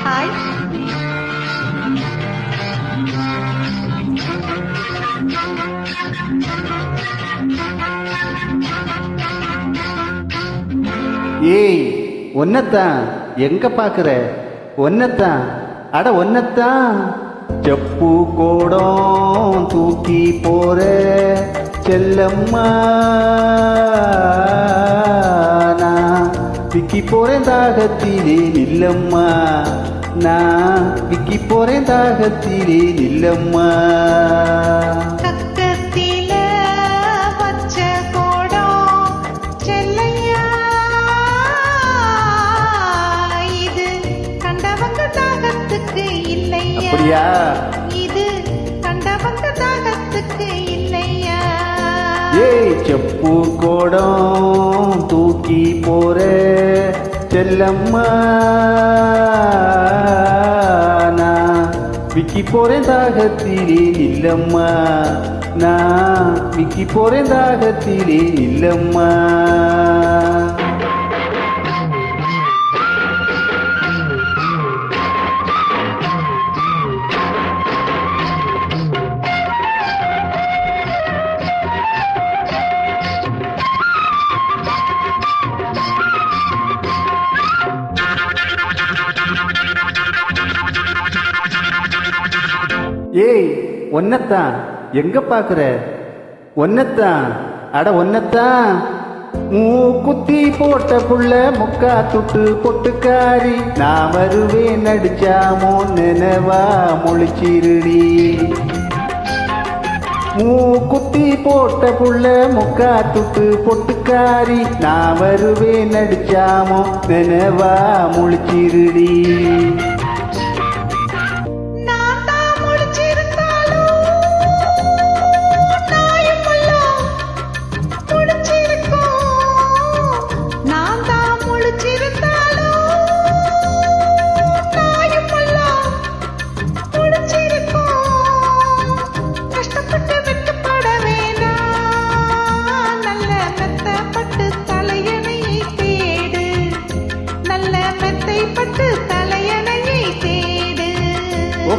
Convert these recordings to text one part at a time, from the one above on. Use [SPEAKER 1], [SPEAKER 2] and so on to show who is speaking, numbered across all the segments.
[SPEAKER 1] Hi.
[SPEAKER 2] ஏய், ஒன்னத்தான் எங்க பாக்குற? ஒன்னத்தான், அட ஒன்னத்தான். செப்பு கோடம் தூக்கி போற செல்லம்மா, நான் விக்கி போறேன் தாகத்திலே நில்லம்மா, நான் விக்கி போறேன் தாகத்திலே நில்லம்மா. அப்படியா?
[SPEAKER 1] இது கண்டவங்க தாகத்துக்கு இல்லையா?
[SPEAKER 2] ஏய், செப்பு கோடம் தூக்கி போற செல்லம்மா, நான் விக்கி போறேன் தாகத்திலே நில்லம்மா, நான் விக்கி போறேன் தாகத்திலே நில்லம்மா. ஏய், ஒன்னத்தான் எங்க பாக்குற? ஒன்னத்தான், அட ஒன்னத்தான். மூக்குத்தி போட்ட புள்ள முக்கா துட்டு பொட்டுக்காரி, நான் வருவேன் நடிச்சாமோ நினைவா மொழிச்சிருடி. மூக்குத்தி போட்ட புள்ள முக்கா துட்டு பொட்டுக்காரி, நான் வருவேன் நடிச்சாமோ நினைவா மொழிச்சிருடி.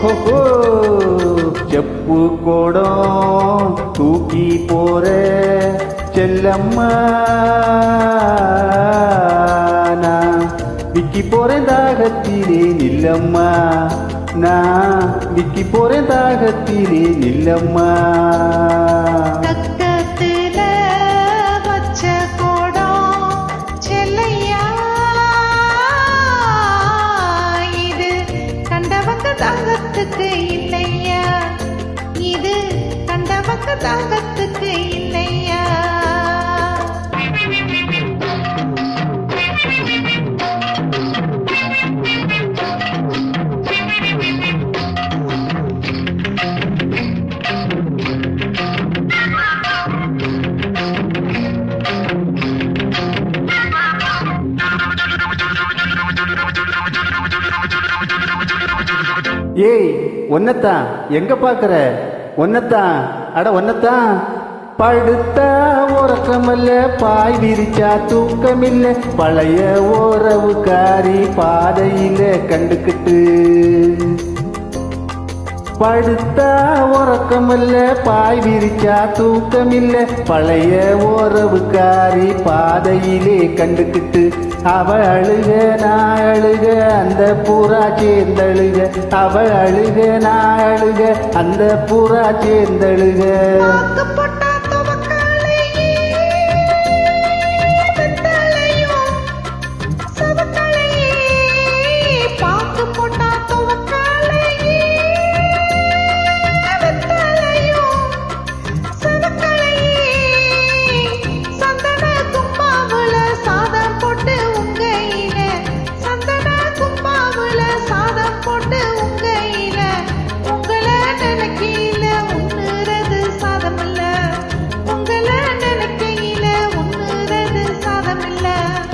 [SPEAKER 2] ஓஹோ, செப்பு கோடம் தூக்கி போற செல்லம்மா, நான் விக்கி போறேன் தாகத்திலே நில்லம்மா, நான் விக்கி போறேன் தாகத்திலே நில்லம்மா.
[SPEAKER 1] தாகத்துக்கு இல்லையா? இது கண்டவங்க தாகத்துக்கு இல்லையா?
[SPEAKER 2] ஏய், ஒன்னத்தான் எங்க பாக்குற? ஒன்னத்தான், அட ஒன்னத்தான். படுத்தா உறக்கமில்ல, பாய் விரிச்சா தூக்கமில்ல, பழைய உறவுக்காரி பாதையில கண்டுக்கிட்டு. படுத்தா உறக்கமில்ல, பாய் விரிச்சா தூக்கமில்ல, பழைய உறவுக்காரி பாதையிலே கண்டுக்கிட்டு. அவ அழுக நான் அழுக அந்த புறா சேர்ந்தழுக, அவ அழுக நான் அழுக அந்த புறா சேர்ந்தழுக.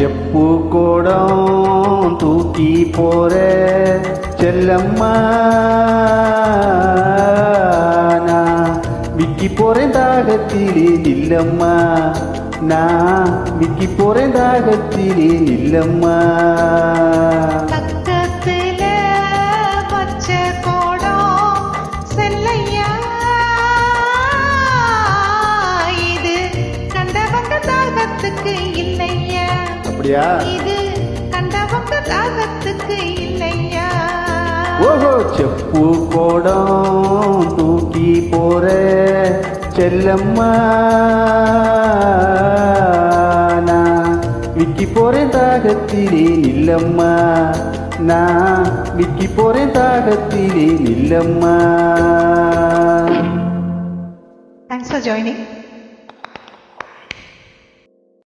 [SPEAKER 2] செப்பு கோடம் தூக்கி போற செல்லம்மா, நான் விக்கி போறேன் தாகத்திலே நில்லம்மா, நான் விக்கி போறேன் தாகத்திலே நில்லம்மா.
[SPEAKER 1] பக்கத்துல
[SPEAKER 2] அப்படியா?
[SPEAKER 1] இது கண்டவங்க தாகத்துக்கு இல்லையா.
[SPEAKER 2] ஓஹோ, செப்பு கோடம் தூக்கி போற செல்லம்மா, நான் விக்கி போறேன் தாகத்திலே நில்லம்மா, நான் விக்கி போறேன் தாகத்திலே நில்லம்மா.
[SPEAKER 1] Thanks for joining.